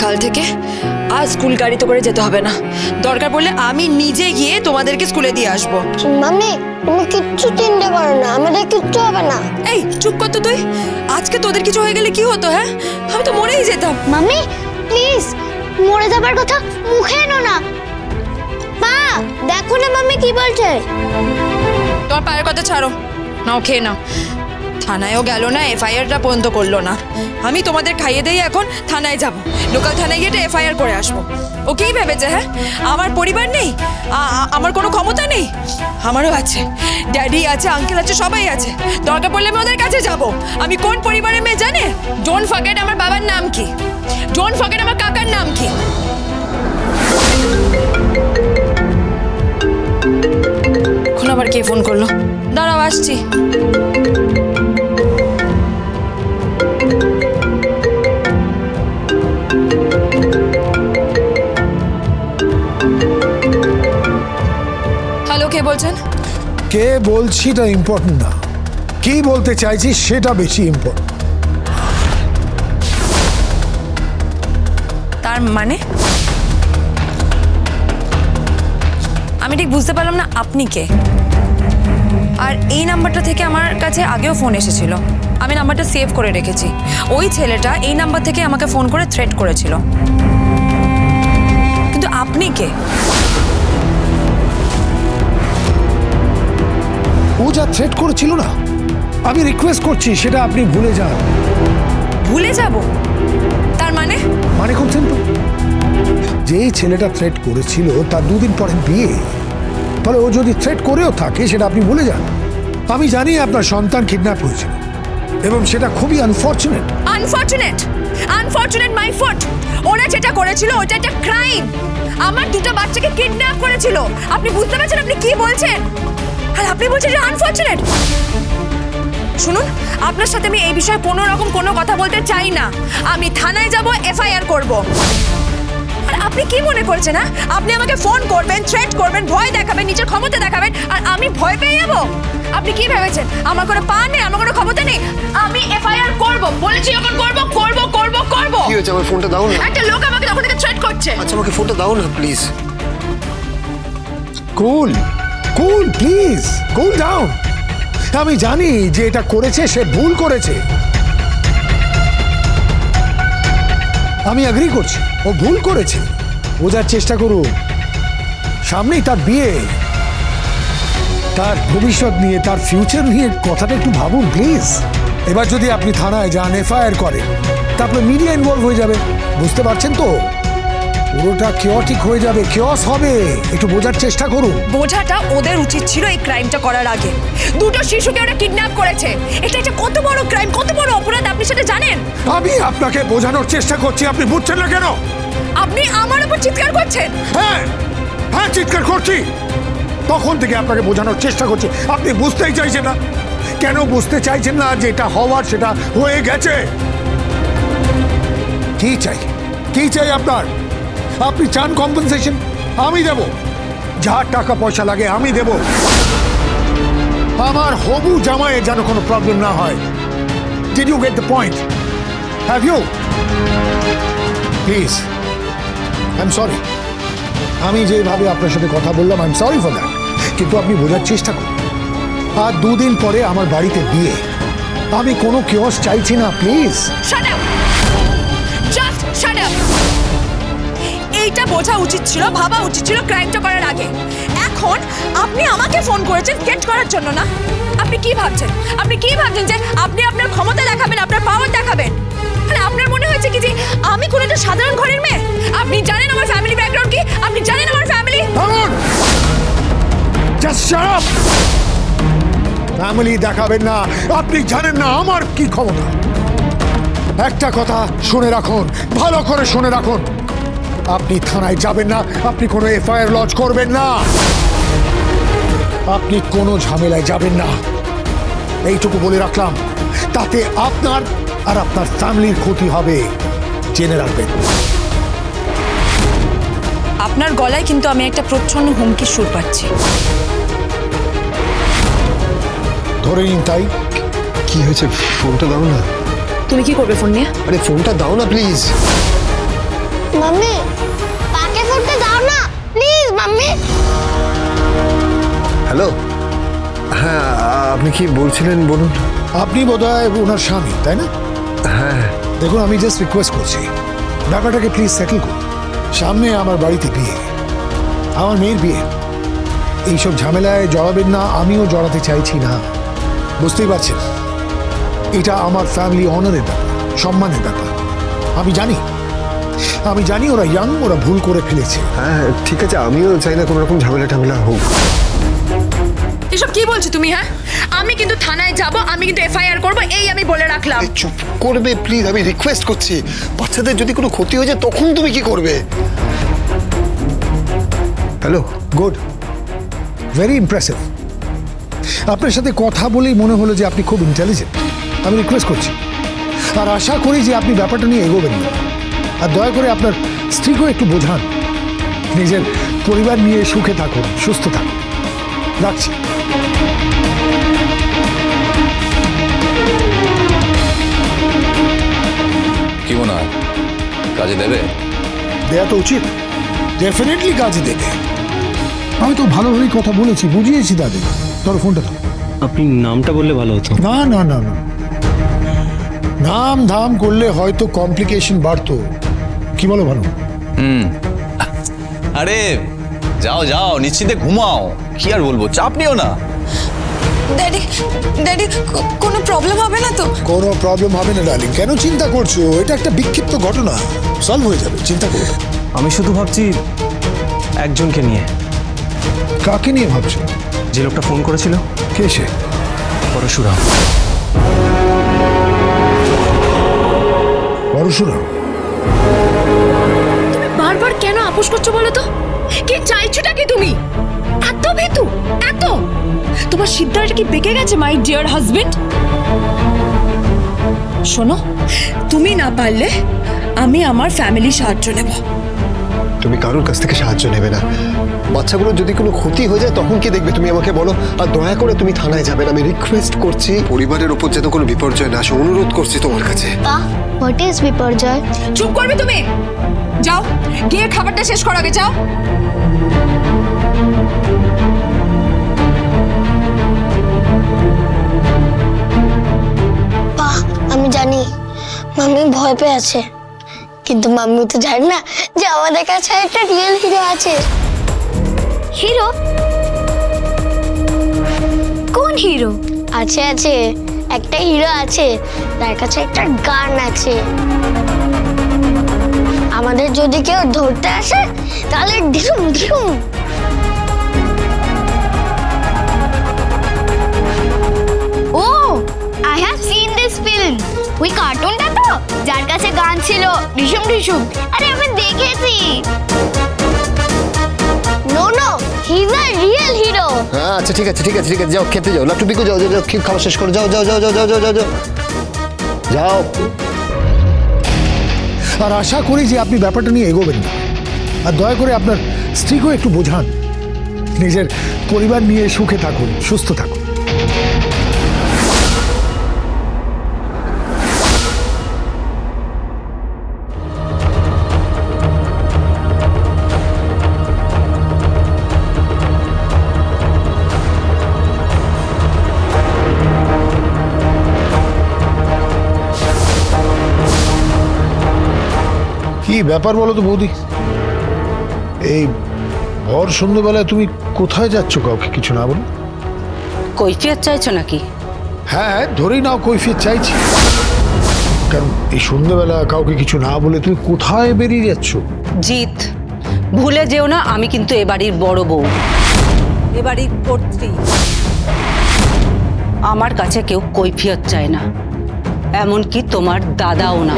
কাল থেকে আর স্কুল গাড়িতে করে যেতে হবে না, দরকার পড়লে আমি নিজে গিয়ে তোমাদেরকে স্কুলে দিয়ে আসবো। মাম্মি তুমি কিচ্ছু চিন্তা করো না, আমাদের কিচ্ছু হবে না। এই চুপ কর তো তুই, আজকে তোদের কিছু হয়ে গেলে কি হতো? হ্যাঁ, আমি তো মরেই যেতাম। মাম্মি প্লিজ মরে যাবার কথা মুখে এনো না। মা দেখো না মাম্মি কি বলছে। তোমার পায়ের কথা ছাড়ো, নাও খেয়ে নাও। থানায়ও গেল না, এফআইআরটা পর্যন্ত করলো না। আমি তোমাদের খাইয়ে দিয়ে এখন থানায় যাব, লোকাল থানায় গিয়ে এফআইআর করে আসবো। ও কি ভেবেছে? হ্যাঁ, আমার পরিবার নেই, আমার কোনো ক্ষমতা নেই? আমারও আছে, ড্যাডি আছে, আঙ্কেল আছে, সবাই আছে। দরকার পড়লে আমি ওদের কাছে যাব। আমি কোন পরিবারের মেয়ে জানে? ডোন্ট ফরগেট আমার বাবার নাম কি, ডোন্ট ফরগেট আমার কাকার নাম কি। এখন আবার কে ফোন করলো? দাঁড়াও আসছি। হ্যালো, কে বলছেন? কে বলছিটা ইম্পর্টেন্ট না, কি বলতে চাইছি সেটা বেশি ইম্পর্টেন্ট। তার মানে আমি ঠিক বুঝতে পারলাম না আপনি কে। আর এই নাম্বারটা থেকে আমার কাছে আগেও ফোন এসেছিল, আমি নাম্বারটা সেভ করে রেখেছি। ওই ছেলেটা এই নাম্বার থেকে আমাকে ফোন করে থ্রেট করেছিল, কিন্তু আপনি কে? ও যা থ্রেট করেছিল না, আমি রিকোয়েস্ট করছি সেটা আপনি ভুলে যান। ভুলে যাব? তার মানে? মানে খুব সিম্পল, যেই ছেলেটা থ্রেট করেছিল তার দুদিন পরে বিয়ে, তাহলে ও যদি থ্রেট করেও থাকে সেটা আপনি ভুলে যান। আমি জানি আপনার সন্তান কিডন্যাপ হয়েছিল এবং সেটা খুবই unfortunate. Unfortunate? Unfortunate my foot. ওরা যেটা করেছিল ওটা একটা ক্রাইম। আমার দুটো বাচ্চাকে কিডন্যাপ করেছিল। আপনি বুঝতে পারছেন আপনি কি বলছেন? আর আপনি বলছেন যে আনফরচুনেট। শুনুন, আপনার সাথে আমি এই বিষয়ে কোনো রকম কোনো কথা বলতে চাই না। আমি থানায় যাব, এফআইআর করব। আর আপনি কি মনে করছেন? না আপনি আমাকে ফোন করবেন, থ্রেট করবেন, ভয় দেখাবেন, নিজের ক্ষমতা দেখাবেন, আর আমি ভয় পেয়ে যাব? আপনি কি ভেবেছেন আমার কোনো পা নেই, আমার কোনো ক্ষমতা নেই? আমি এফআইআর করব, বলেছি যখন করব করব করব করব। কি হয়েছে? আমার ফোনটা দাও না। একটা লোক আমাকে তখন থেকে থ্রেট করছে। আচ্ছা আমাকে ফোনটা দাও না please. Cool cool please, cool down. আমি জানি যে এটা করেছে সে ভুল করেছে, আমি এগ্রি করছি ও ভুল করেছে। বোঝার চেষ্টা করুন, সামনেই তার বিয়ে, তার ভবিষ্যৎ নিয়ে, তার ফিউচার নিয়ে কথাটা একটু ভাবুন প্লিজ। এবার যদি আপনি থানায় যান, এফআইআর করেন, তারপরে মিডিয়া ইনভলভ হয়ে যাবে, বুঝতে পারছেন তো? পুরোটা কেওয়াটিক হয়ে যাবে, কেওয়াস হবে। একটু বোঝার চেষ্টা করুন। বোঝাটা ওদের উচিত ছিল এই ক্রাইমটা করার আগে। দুটো শিশুকে ওরা কিডন্যাপ করেছে, এটা একটা কত বড় ক্রাইম, কত বড় অপরাধ, আপনি সেটা জানেন? আমি আপনাকে বোঝানোর চেষ্টা করছি, আপনি বুঝছেন না কেন? আপনি আমার উপর চিৎকার করছেন। হ্যাঁ হ্যাঁ, চিৎকার করছি, তখন থেকে আপনাকে বোঝানোর চেষ্টা করছি, আপনি বুঝতেই চাইছেন না। কেন বুঝতে চাইছেন না? যেটা হওয়ার সেটা হয়ে গেছে। কি চাই, কি চাই আপনার? আপনি চান কম্পেনসেশন? আমি দেব, যা টাকা পয়সা লাগে আমি দেব। আমার হবু জামাইয়ের যেন কোনো প্রবলেম না হয়। Did you get the point? Have you? Please, I am sorry. আমি যেভাবে আপনার সাথে কথা বললাম, I am sorry for that. কিন্তু আপনি বোঝার চেষ্টা করুন, আর দুদিন পরে আমার বাড়িতে বিয়ে, আমি কোনো কেওয়াস চাইছি না, please. Shut up, just shut up. এইটা বোঝা উচিত ছিল, ভাবা উচিত ছিল ক্রাইমটা করার আগে। এখন আপনি আমাকে ফোন করেছেন গেট করার জন্য না? আপনি কি ভাবছেন? আপনি কি ভাবছেন যে আপনি আপনার ক্ষমতা দেখাবেন, আপনার পাওয়ার দেখাবেন? আরে আপনার মনে হয়েছে কি যে আমি কোনো একটা সাধারণ ঘরের মেয়ে? আপনি জানেন আমার ফ্যামিলি ব্যাকগ্রাউন্ড কি? আপনি জানেন আমার family? Just shut up. Family দেখাবেন না, আপনি জানেন না আমার কি ক্ষমতা। একটা কথা শুনে রাখুন, ভালো করে শুনে রাখুন, আপনি থানায় যাবেন না, আপনি কোনো এফআইআর লজ করবেন না, আপনি কোনো ঝামেলায় যাবেন না, এইটুকু বলে রাখলাম। তাতে আপনার আর আপনার ফ্যামিলির ক্ষতি হবে, জেনে রাখবেন। আপনার গলায় কিন্তু আমি একটা প্রচ্ছন্ন হুমকির সুর পাচ্ছি। ধরে নিন তাই। কি হয়েছে? ফোনটা দাও না। তুমি কি করবে ফোন নিয়ে? আরে ফোনটা দাও না প্লিজ। মাম্মি পাকে ফুটতে দাও না প্লিজ মাম্মি। হ্যালো, হ্যাঁ আপনি কি বলছিলেন বলুন। আপনি বোধহয় ওনার স্বামী, তাই না? হ্যাঁ দেখুন, আমি জাস্ট রিকোয়েস্ট করছি, ব্যাপারটাকে প্লিজ সেটেল করুন। সামনে আমার বাড়িতে বিয়ে, আমার মেয়ের বিয়ে। এইসব ঝামেলায় জড়াবেন না, আমিও জড়াতে চাইছি না। বুঝতেই পারছেন, এটা আমার ফ্যামিলি অনারের ব্যাপার, সম্মানের ব্যাপার। আমি জানি ওরা ইয়াং, ওরা ভুল করে ফেলেছে। হ্যাঁ ঠিক আছে, আমিও চাই না কোনো রকম ঝামেলা হোক। এসব কি বলছো তুমি? হ্যাঁ, আমি কিন্তু থানায় যাব, আমি কিন্তু এফআইআর করব, এই আমি বলে রাখলাম। চুপ করবে প্লিজ, আমি রিকোয়েস্ট করছি। বাচ্চাদের যদি কোনো ক্ষতি হয়ে যায় তখন তুমি কি করবে? হ্যালো। Good, very impressive. আপনার সাথে কথা বলেই মনে হলো যে আপনি খুব ইন্টেলিজেন্ট। আমি রিকোয়েস্ট করছি আর আশা করি যে আপনি ব্যাপারটা নিয়ে এগোবেন না। আর দয়া করে আপনার স্ত্রীকেও একটু বোঝান, নিজের পরিবার নিয়ে সুখে থাকুন, সুস্থ থাকুন। রাখছি। কি মনে হয়, কাজে দেবে? দেয়া তো উচিত, ডেফিনেটলি কাজে দেবে। আমি তো ভালোভাবেই কথা বলেছি, বুঝিয়েছি তাদের। তোর ফোনটা দাও। আপনি নামটা বললে ভালো হতো। না না না না, নাম ধাম করলে হয়তো কমপ্লিকেশন বাড়তো। কি বলো ভালো? আরে যাও যাও, নিশ্চিন্তে ঘুমাও। কি আর বলবো, চাপ নিও না। ড্যাডি ড্যাডি, কোনো প্রবলেম হবে না তো? কোনো প্রবলেম হবে না ডার্লিং, কেন চিন্তা করছো? এটা একটা বিক্ষিপ্ত ঘটনা, সলভ হয়ে যাবে, চিন্তা করো না। আমি শুধু ভাবছি একজনকে নিয়ে। কাকে নিয়ে ভাবছো? যে লোকটা ফোন করেছিল। কে সে? পরশুরাম। পরশুরাম? তুমি বারবার কেন আপোষ করছো বলো তো? কি চাইছোটা কি তুমি? এত ভীতু, এত? তোমার সিদ্ধান্ত কি বেঁকে গেছে মাই ডিয়ার হাজবেন্ড? শোনো, তুমি না পারলে আমি আমার ফ্যামিলি সাহায্য নেব। তুমি কারোর কাছ থেকে সাহায্য নেবে না। বাচ্চাগুলোর যদি কোনো ক্ষতি হয়ে যায় তখন কি দেখবে তুমি আমাকে বলো। আর দয়া করে তুমি থানায় যাবে না, আমি রিকোয়েস্ট করছি। পরিবারের উপর যেন কোনো বিপর্যয় না আসে, অনুরোধ করছি তোমার কাছে। পা হোয়াট ইজ বিপর্যয়? চুপ করবে তুমি? যাও, গিয়ে খাবারটা শেষ করো আগে, যাও। পা আমি জানি মাম্মি ভয় পেয়ে আছে, কিন্তু মাম্মি তো জানে না যে আমাদের কাছে একটা রিয়েল হিরো আছে। হিরো? কোন হিরো? আছে আছে, একটা হিরো আছে, তার কাছে একটা গান আছে। আমাদের যদি কেউ ধরতে আসে তাহলে ঢিসুম ঢিসুম। Oh I have seen this film. ওই কার্টুনটা তো যার কাছে গান ছিল ঢিসুম ঢিসুম? আরে আমি দেখেছি। No no, he is a real hero. হ্যাঁ আচ্ছা ঠিক আছে যাও খেতে যাও, লাট্টু পিকো যাও, খাওয়া শেষ করো, যাও যাও যাও যাও যাও যাও যাও যাও। আর আশা করি যে আপনি ব্যাপারটা নিয়ে এগোবেন না। আর দয়া করে আপনার স্ত্রীকেও একটু বোঝান, নিজের পরিবার নিয়ে সুখে থাকুন, সুস্থ থাকুন। কি ব্যাপার বলো তো বৌদি? এই ভর সন্ধ্যেবেলায় তুমি কোথায় যাচ্ছ কাউকে কিছু না বলে? কৈফিয়ত চাইছো নাকি? হ্যাঁ ধরেই নাও কৈফিয়ত চাইছি। কারণ এই সন্ধ্যেবেলা কাউকে কিছু না বলে তুমি কোথায় বেরিয়ে যাচ্ছ? জিৎ, ভুলে যেও না আমি কিন্তু এ বাড়ির বড় বউ, এ বাড়ির কর্ত্রী। আমার কাছে কেউ কৈফিয়ত চায় না, এমনকি তোমার দাদাও না।